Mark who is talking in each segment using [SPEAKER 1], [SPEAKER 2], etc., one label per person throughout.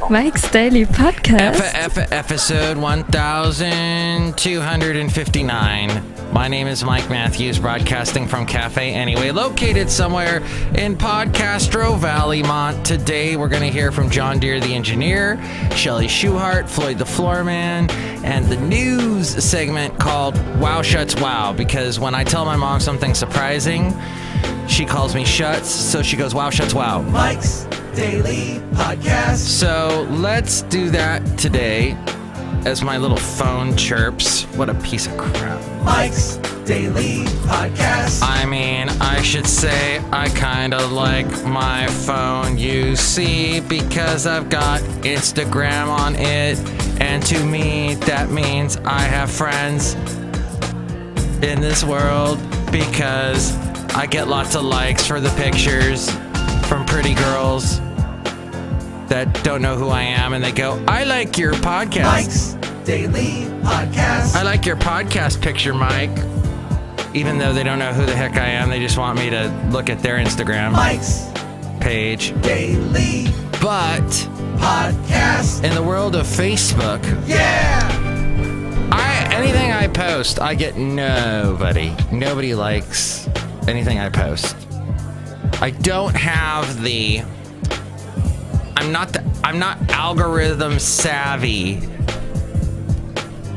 [SPEAKER 1] Mike's Daily Podcast.
[SPEAKER 2] Episode 1259. My name is Mike Matthews, broadcasting from Café Anyway, located somewhere in Podcastro Valley, Mont. Today, we're going to hear from John Deere, the engineer, Chely Shoehart, Floyd the Floorman, and the news segment called WOW SCHATZ WOW, because when I tell my mom something surprising, she calls me Schutz, so she goes, WOW SCHATZ WOW.
[SPEAKER 3] Mike's Daily Podcast.
[SPEAKER 2] So let's do that today as my little phone chirps. What a piece of crap.
[SPEAKER 3] Mike's Daily Podcast.
[SPEAKER 2] I mean, I should say I kind of like my phone, you see, because I've got Instagram on it. And to me, that means I have friends in this world because I get lots of likes for the pictures from pretty girls that don't know who I am, and they go, I like your podcast.
[SPEAKER 3] Mike's Daily Podcast.
[SPEAKER 2] I like your podcast picture, Mike. Even though they don't know who the heck I am, they just want me to look at their Instagram
[SPEAKER 3] Mike's
[SPEAKER 2] page.
[SPEAKER 3] Daily
[SPEAKER 2] But
[SPEAKER 3] Podcast.
[SPEAKER 2] in the world of Facebook,
[SPEAKER 3] Yeah!
[SPEAKER 2] anything I post, I get nobody. Nobody likes anything I post. I don't have the... I'm not algorithm savvy.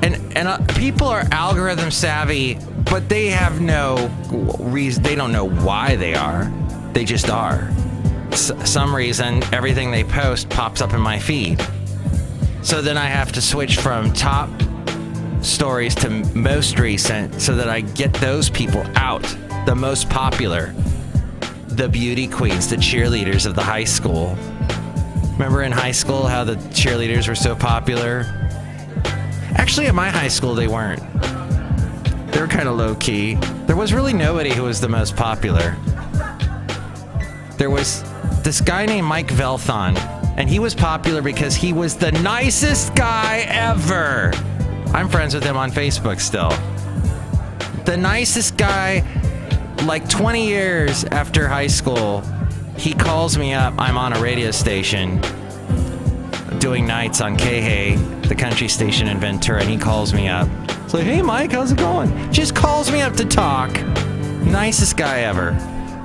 [SPEAKER 2] And people are algorithm savvy, but they have no reason. They don't know why they are. They just are. Some reason everything they post pops up in my feed. So then I have to switch from top stories to most recent so that I get those people out. The most popular. The beauty queens, the cheerleaders of the high school. Remember in high school how the cheerleaders were so popular? Actually, at my high school, they weren't. They were kind of low-key. There was really nobody who was the most popular. There was this guy named Mike Velthon, and he was popular because he was the nicest guy ever. I'm friends with him on Facebook still. The nicest guy, like 20 years after high school, he calls me up. I'm on a radio station doing nights on KHAY, the country station in Ventura, and he calls me up. It's like, hey, Mike, how's it going? Just calls me up to talk. Nicest guy ever.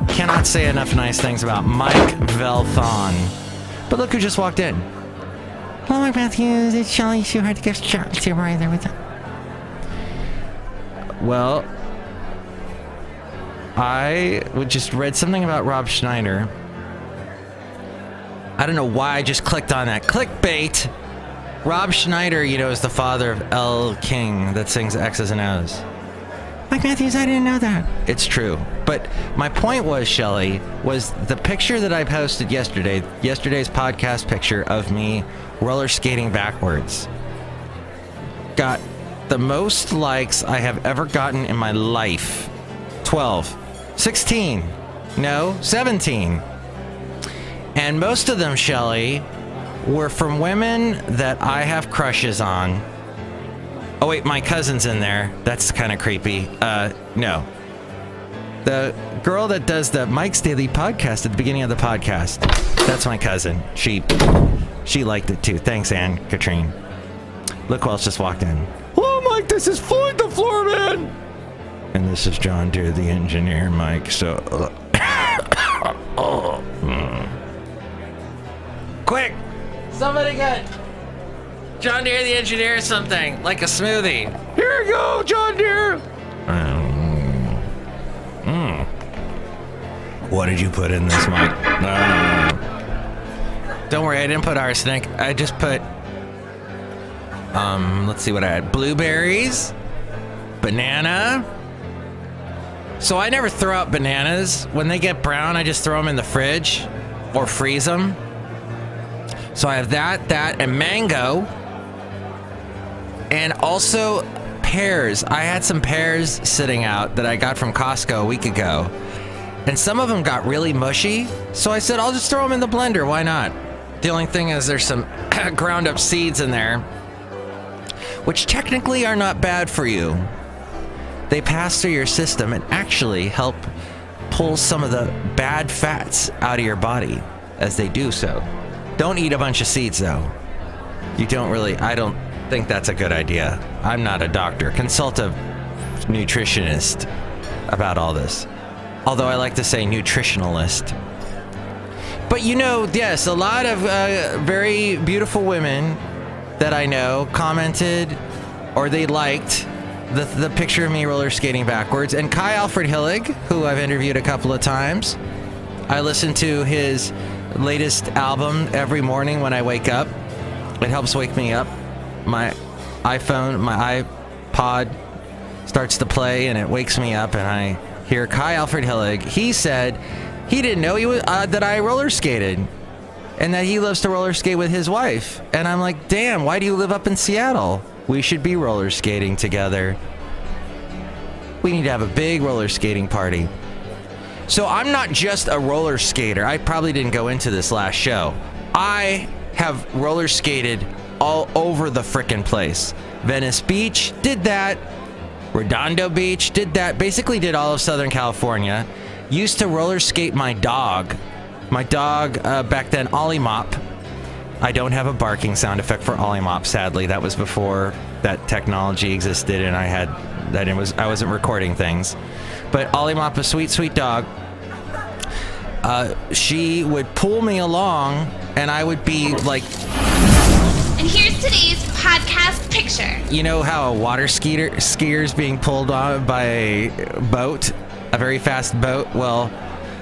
[SPEAKER 2] Cannot say enough nice things about Mike Velthon. But look who just walked in. Hello, Mike Matthews. It's Chely Shoehart, the gift shop. See you right there with that. Well, I just read something about Rob Schneider. I don't know why I just clicked on that. Clickbait! Rob Schneider, you know, is the father of Elle King that sings X's and O's. Mike Matthews, I didn't know that. It's true. But my point was, Chely, was the picture that I posted yesterday's podcast picture of me roller skating backwards, got the most likes I have ever gotten in my life. 12. 16. No, 17. And most of them, Chely, were from women that I have crushes on. Oh, wait, my cousin's in there. That's kind of creepy. No. The girl that does the Mike's Daily Podcast at the beginning of the podcast. That's my cousin. She liked it too. Thanks, Anne Katrine. Look who else just walked in. Hello, Mike. This is Floyd the Floorman. And this is John Deere, the engineer, Mike. So, quick! Somebody get John Deere, the engineer, something like a smoothie. Here you go, John Deere. What did you put in this, Mike? Don't worry, I didn't put arsenic. I just put, let's see what I had. Blueberries, banana. So I never throw out bananas. When they get brown, I just throw them in the fridge or freeze them. So I have that, and mango. And also pears. I had some pears sitting out that I got from Costco a week ago. And some of them got really mushy. So I said, I'll just throw them in the blender. Why not? The only thing is there's some ground up seeds in there, which technically are not bad for you. They pass through your system and actually help pull some of the bad fats out of your body as they do so. Don't eat a bunch of seeds, though. I don't think that's a good idea. I'm not a doctor. Consult a nutritionist about all this. Although I like to say nutritionalist. But yes, a lot of very beautiful women that I know commented or they liked the picture of me roller skating backwards. And Kai Alfred Hillig, who I've interviewed a couple of times, I listen to his latest album every morning when I wake up. It helps wake me up. My iPhone, my iPod starts to play and it wakes me up and I hear Kai Alfred Hillig. He said he didn't know that I roller skated and that he loves to roller skate with his wife. And I'm like, damn, why do you live up in Seattle? We should be roller skating together. We need to have a big roller skating party. So I'm not just a roller skater. I probably didn't go into this last show. I have roller skated all over the frickin' place. Venice Beach did that. Redondo Beach did that. Basically did all of Southern California. Used to roller skate my dog. My dog back then, Ollie Mop. I don't have a barking sound effect for Ollie Mop, sadly. That was before that technology existed and I wasn't recording things. But Ollie Mop, a sweet, sweet dog. She would pull me along and I would be like...
[SPEAKER 4] And here's today's podcast picture.
[SPEAKER 2] You know how a water skier's being pulled on by a boat? A very fast boat? Well,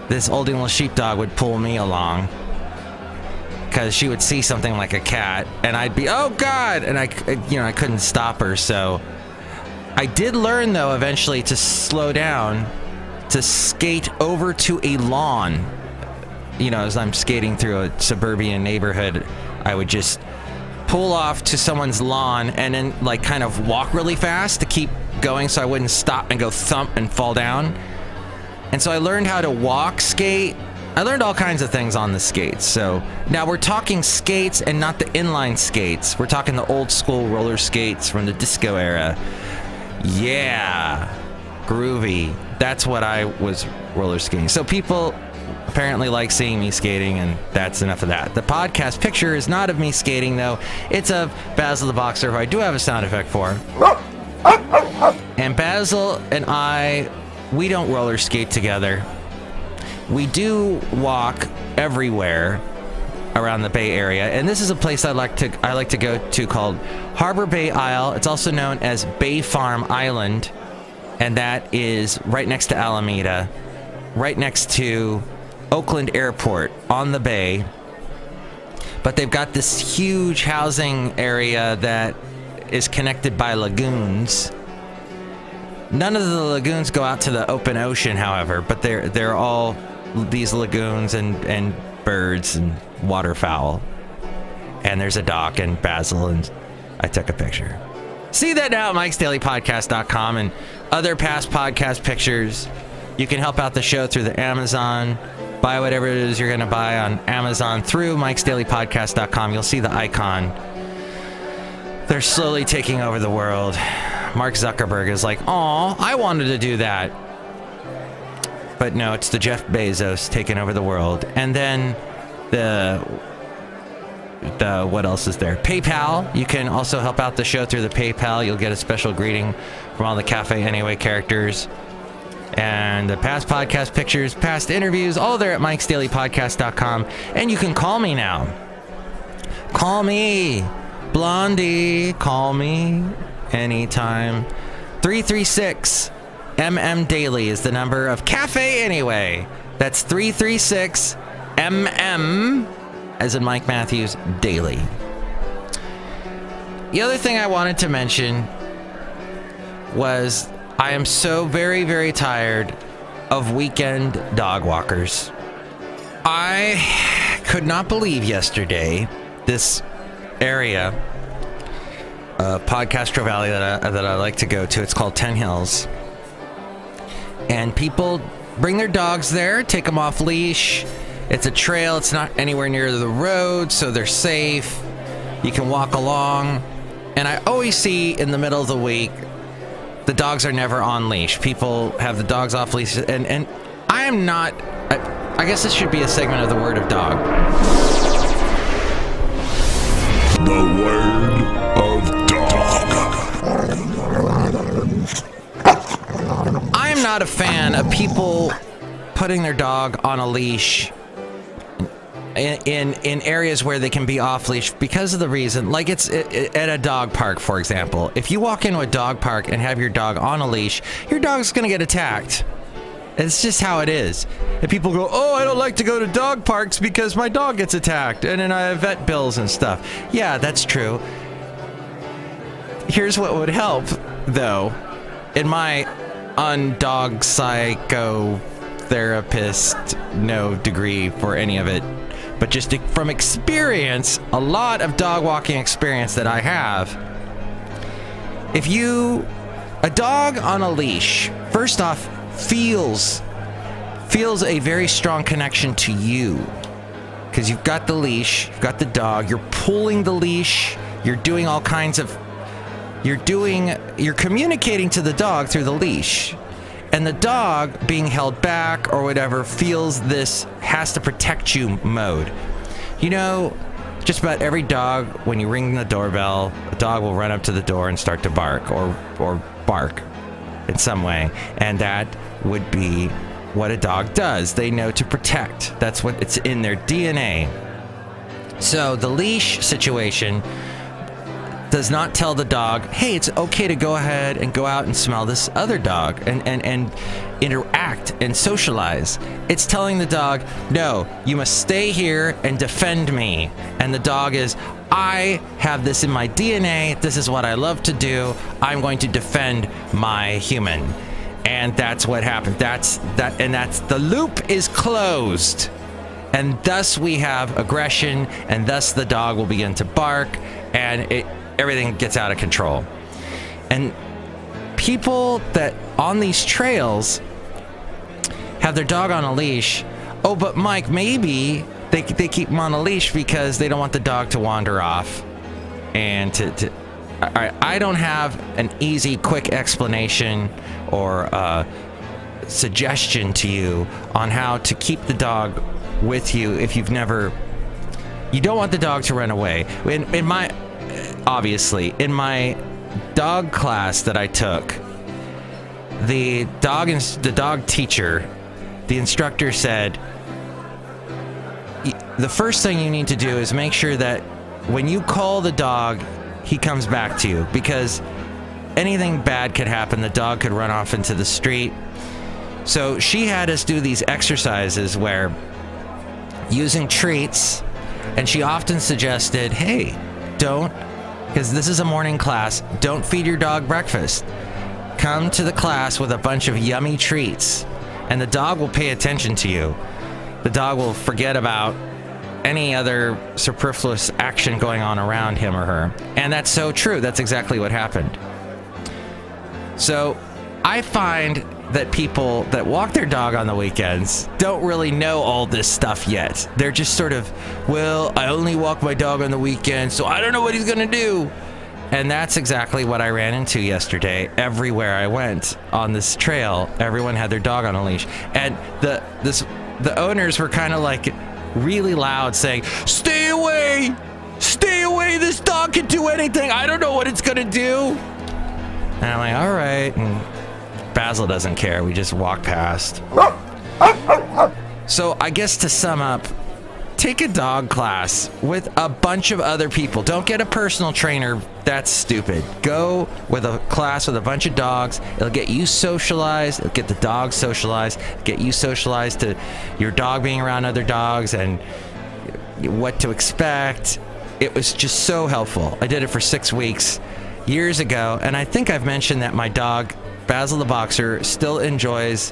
[SPEAKER 2] this old English sheepdog would pull me along. Because she would see something like a cat, and I'd be, oh God! And I couldn't stop her, so... I did learn, though, eventually to slow down, to skate over to a lawn. As I'm skating through a suburban neighborhood, I would just pull off to someone's lawn and then, kind of walk really fast to keep going so I wouldn't stop and go thump and fall down. And so I learned how to walk, skate. I learned all kinds of things on the skates. So now we're talking skates and not the inline skates. We're talking the old school roller skates from the disco era. Yeah, groovy. That's what I was roller skating. So people apparently like seeing me skating, and that's enough of that. The podcast picture is not of me skating, though. It's of Basil the Boxer, who I do have a sound effect for. And Basil and I, we don't roller skate together. We do walk everywhere around the Bay Area, and this is a place I like to go to called Harbor Bay Isle. It's also known as Bay Farm Island, and that is right next to Alameda, right next to Oakland Airport on the bay. But they've got this huge housing area that is connected by lagoons. None of the lagoons go out to the open ocean, however, but they're all these lagoons and birds and waterfowl. And there's a dock and Basil, and I took a picture. See that now at mikesdailypodcast.com and other past podcast pictures. You can help out the show through the Amazon. Buy whatever it is you're going to buy on Amazon through mikesdailypodcast.com. You'll see the icon. They're slowly taking over the world. Mark Zuckerberg is like, aw, I wanted to do that. But no, it's the Jeff Bezos taking over the world. And then the what else is there? PayPal. You can also help out the show through the PayPal. You'll get a special greeting from all the Café Anyway characters. And the past podcast pictures, past interviews, all there at mikesdailypodcast.com. And you can call me now. Call me. Blondie. Call me anytime. 336 MM Daily is the number of Café Anyway. That's 336 MM, as in Mike Matthews, Daily. The other thing I wanted to mention was I am so very, very tired of weekend dog walkers. I could not believe yesterday this area of Podcastro Valley that I like to go to. It's called 10 Hills. And people bring their dogs there, take them off leash. It's a trail. It's not anywhere near the road, so they're safe. You can walk along. And I always see in the middle of the week, the dogs are never on leash. People have the dogs off leash. And I am not... I guess this should be a segment of the Word of Dog.
[SPEAKER 5] The word of dog.
[SPEAKER 2] I'm not a fan of people putting their dog on a leash in areas where they can be off leash because of the reason, like it's at a dog park, for example. If you walk into a dog park and have your dog on a leash, your dog's gonna get attacked. It's just how it is. And people go, oh, I don't like to go to dog parks because my dog gets attacked and then I have vet bills and stuff. Yeah, that's true. Here's what would help, though, in my undog psychotherapist, no degree for any of it, but just from experience, a lot of dog walking experience that I have. If a dog on a leash, first off, feels a very strong connection to you because you've got the leash, you've got the dog, you're pulling the leash, you're doing all kinds of, you're communicating to the dog through the leash, and the dog being held back or whatever feels this has to protect you mode. You know, just about every dog, when you ring the doorbell, the dog will run up to the door and start to bark or bark in some way, and that would be what a dog does. They know to protect. That's what it's in their DNA. So the leash situation does not tell the dog, hey, it's okay to go ahead and go out and smell this other dog and interact and socialize. It's telling the dog, no, you must stay here and defend me. And the dog is, I have this in my DNA. This is what I love to do. I'm going to defend my human. And that's what happened. That's the loop is closed. And thus we have aggression, and thus the dog will begin to bark, and everything gets out of control. And people that on these trails have their dog on a leash, oh, but Mike, maybe they keep them on a leash because they don't want the dog to wander off. And all right, I don't have an easy, quick explanation or suggestion to you on how to keep the dog with you if you don't want the dog to run away. In my dog class that I took, the dog teacher, the instructor said, the first thing you need to do is make sure that when you call the dog, he comes back to you, because anything bad could happen. The dog could run off into the street. So she had us do these exercises where using treats, and she often suggested, hey, because this is a morning class, don't feed your dog breakfast. Come to the class with a bunch of yummy treats, and the dog will pay attention to you. The dog will forget about any other superfluous action going on around him or her. And that's so true. That's exactly what happened. So I find that people that walk their dog on the weekends don't really know all this stuff yet. They're just sort of, well, I only walk my dog on the weekend, so I don't know what he's gonna do. And that's exactly what I ran into yesterday. Everywhere I went on this trail, everyone had their dog on a leash. And the owners were kind of like really loud saying, stay away, this dog can do anything, I don't know what it's gonna do. And I'm like, all right. And Basil doesn't care, we just walk past. So I guess to sum up, take a dog class with a bunch of other people. Don't get a personal trainer, that's stupid. Go with a class with a bunch of dogs. It'll get you socialized, it'll get the dog socialized, get you socialized to your dog being around other dogs and what to expect. It was just so helpful. I did it for 6 weeks years ago, and I think I've mentioned that my dog, Basil the Boxer, still enjoys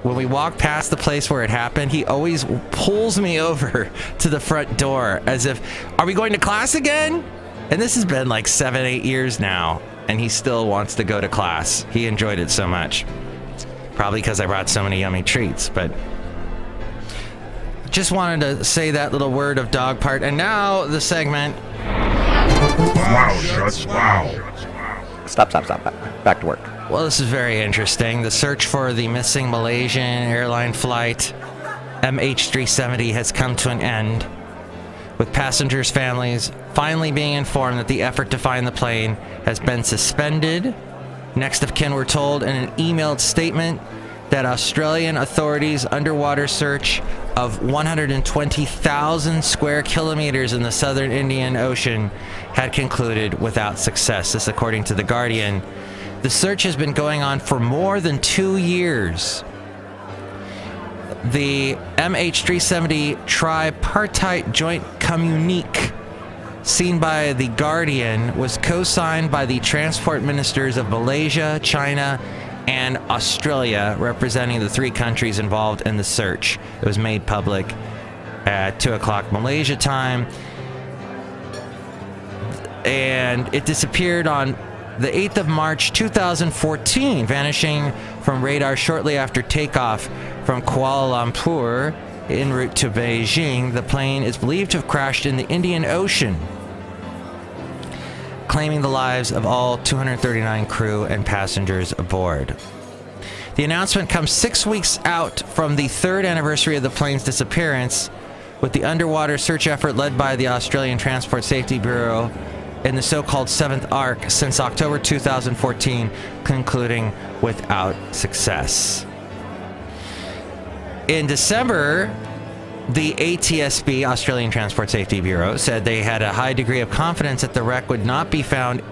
[SPEAKER 2] when we walk past the place where it happened. He always pulls me over to the front door as if, are we going to class again? And this has been like 7-8 years now, and he still wants to go to class. He enjoyed it so much. Probably because I brought so many yummy treats, but just wanted to say that little word of dog part. And now the segment.
[SPEAKER 5] Wow, Schatz, wow.
[SPEAKER 6] Stop. Back to work.
[SPEAKER 2] Well, this is very interesting. The search for the missing Malaysian airline flight MH370 has come to an end. with passengers' families finally being informed that the effort to find the plane has been suspended. Next of kin were told in an emailed statement that Australian authorities' underwater search of 120,000 square kilometers in the southern Indian Ocean had concluded without success. This according to The Guardian. The search has been going on for more than 2 years. The MH370 tripartite joint communique seen by The Guardian was co-signed by the transport ministers of Malaysia, China, and Australia, representing the 3 countries involved in the search. It was made public at 2 o'clock Malaysia time. And it disappeared on the 8th of March 2014, vanishing from radar shortly after takeoff from Kuala Lumpur en route to Beijing. The plane is believed to have crashed in the Indian Ocean, claiming the lives of all 239 crew and passengers aboard. The announcement comes 6 weeks out from the 3rd anniversary of the plane's disappearance, with the underwater search effort led by the Australian Transport Safety Bureau in the so-called 7th arc since October 2014, concluding without success. In December, the ATSB, Australian Transport Safety Bureau, said they had a high degree of confidence that the wreck would not be found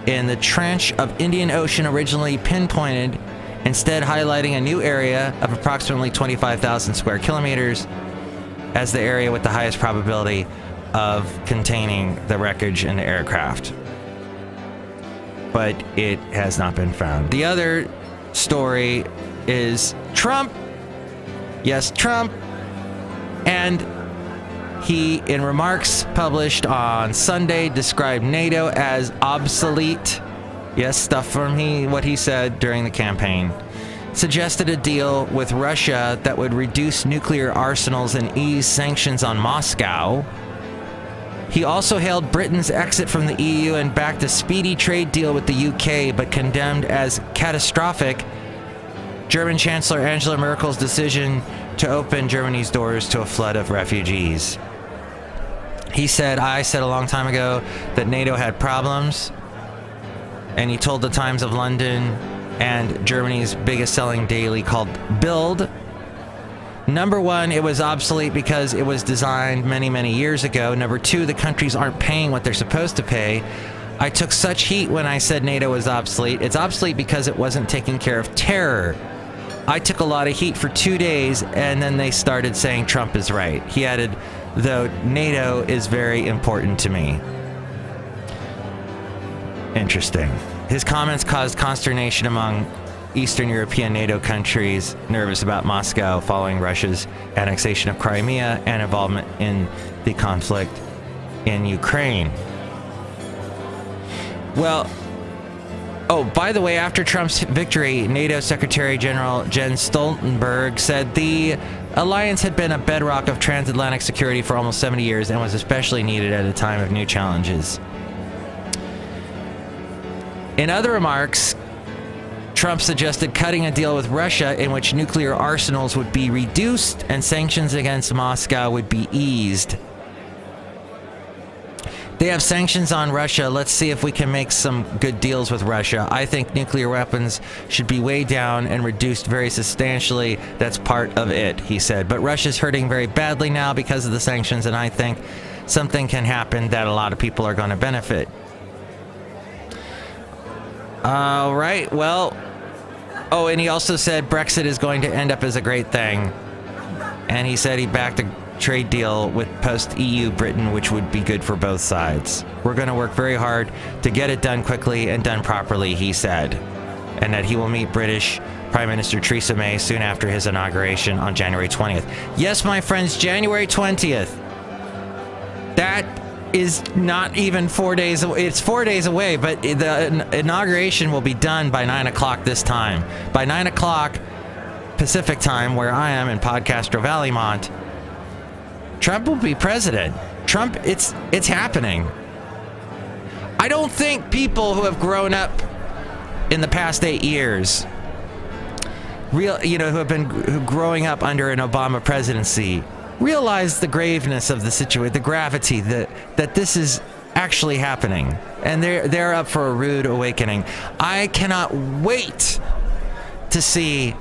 [SPEAKER 2] in the trench of Indian Ocean originally pinpointed, instead highlighting a new area of approximately 25,000 square kilometers as the area with the highest probability of containing the wreckage in the aircraft. But it has not been found. The other story is Trump. Yes, Trump. And he, in remarks published on Sunday, described NATO as obsolete. Yes, stuff from what he said during the campaign. Suggested a deal with Russia that would reduce nuclear arsenals and ease sanctions on Moscow. He also hailed Britain's exit from the EU and backed a speedy trade deal with the UK, but condemned as catastrophic German Chancellor Angela Merkel's decision to open Germany's doors to a flood of refugees. He said, I said a long time ago that NATO had problems, and he told the Times of London and Germany's biggest selling daily called Bild, number one, it was obsolete because it was designed many, many years ago. Number two, the countries aren't paying what they're supposed to pay. I took such heat when I said NATO was obsolete. It's obsolete because it wasn't taking care of terror. I took a lot of heat for 2 days, and then they started saying Trump is right. He added, though NATO is very important to me. Interesting. His comments caused consternation among Eastern European NATO countries nervous about Moscow following Russia's annexation of Crimea and involvement in the conflict in Ukraine. Well, by the way, after Trump's victory, NATO Secretary General Jens Stoltenberg said the alliance had been a bedrock of transatlantic security for almost 70 years and was especially needed at a time of new challenges. In other remarks, Trump suggested cutting a deal with Russia in which nuclear arsenals would be reduced and sanctions against Moscow would be eased. They have sanctions on Russia. Let's see if we can make some good deals with Russia. I think nuclear weapons should be way down and reduced very substantially. That's part of it, he said. But Russia's hurting very badly now because of the sanctions, and I think something can happen that a lot of people are going to benefit. All right, well, and he also said Brexit is going to end up as a great thing. And he said he backed a trade deal with post-EU Britain, which would be good for both sides. We're going to work very hard to get it done quickly and done properly, he said. And that he will meet British Prime Minister Theresa May soon after his inauguration on January 20th. Yes, my friends, January 20th. That is not even 4 days away. It's 4 days away, but the inauguration will be done by 9 o'clock this time. By 9 o'clock Pacific time, where I am in Podcastro Valleymont, Trump will be president. Trump, it's happening. I don't think people who have grown up in the past 8 years, who have been growing up under an Obama presidency, realize the graveness of the situation, the gravity that this is actually happening, and they're up for a rude awakening. I cannot wait to see.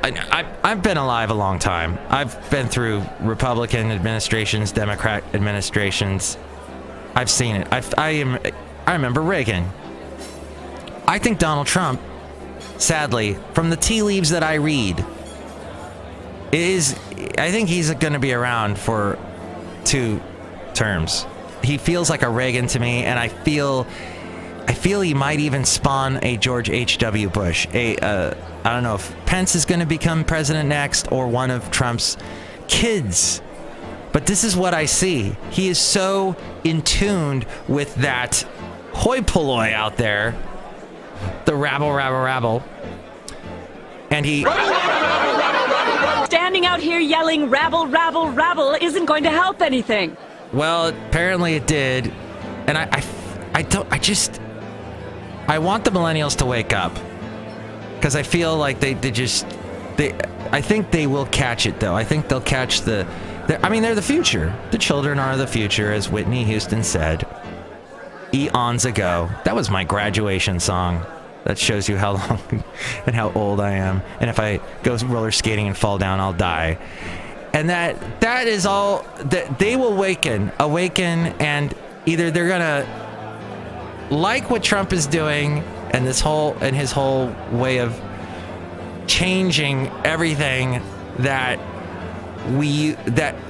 [SPEAKER 2] I've been alive a long time. I've been through Republican administrations, Democrat administrations. I've seen it. I remember Reagan. I think Donald Trump, sadly, from the tea leaves that I read, I think he's going to be around for 2 terms. He feels like a Reagan to me, and I feel he might even spawn a George H.W. Bush. I don't know if Pence is going to become president next or one of Trump's kids. But this is what I see. He is so in tune with that hoi polloi out there, the rabble. And he...
[SPEAKER 7] Standing out here yelling rabble isn't going to help anything.
[SPEAKER 2] Well, apparently it did. And I want the millennials to wake up. Because I feel like I think they will catch it, though. I think they'll catch they're the future. The children are the future, as Whitney Houston said eons ago. That was my graduation song. That shows you how long and how old I am. And if I go roller skating and fall down, I'll die. And that is all that they will awaken, and either they're gonna like what Trump is doing and his whole way of changing everything that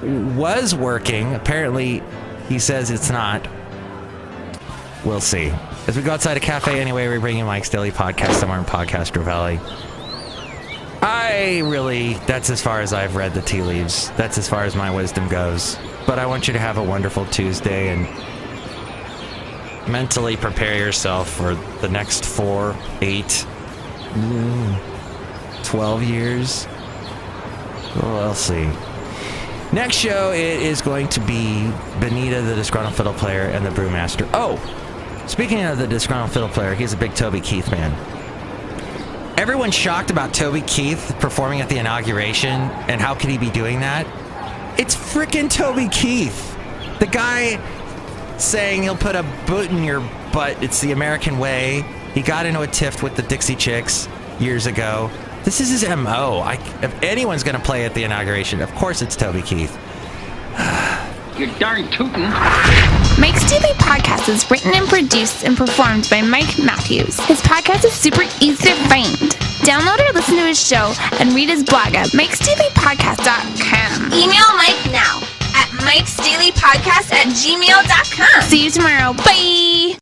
[SPEAKER 2] was working. Apparently, he says it's not. We'll see. As we go outside of Café Anyway, we bring you Mike's Daily Podcast somewhere in Podcastro Valley. That's as far as I've read the tea leaves. That's as far as my wisdom goes. But I want you to have a wonderful Tuesday and mentally prepare yourself for the next 4, 8, 12 years. Well, we'll see. Next show, it is going to be Benita, the Disgruntled Fiddle Player, and the Brewmaster. Oh! Speaking of the Disgruntled Fiddle Player, he's a big Toby Keith fan. Everyone's shocked about Toby Keith performing at the inauguration, and how could he be doing that? It's frickin' Toby Keith. The guy saying he'll put a boot in your butt, it's the American way. He got into a tiff with the Dixie Chicks years ago. This is his M.O. If anyone's going to play at the inauguration, of course it's Toby Keith.
[SPEAKER 8] You're darn tootin'.
[SPEAKER 4] Mike's Daily Podcast is written and produced and performed by Mike Matthews. His podcast is super easy to find. Download or listen to his show and read his blog at mikesdailypodcast.com. Email Mike now at mikesdailypodcast@gmail.com. See you tomorrow. Bye!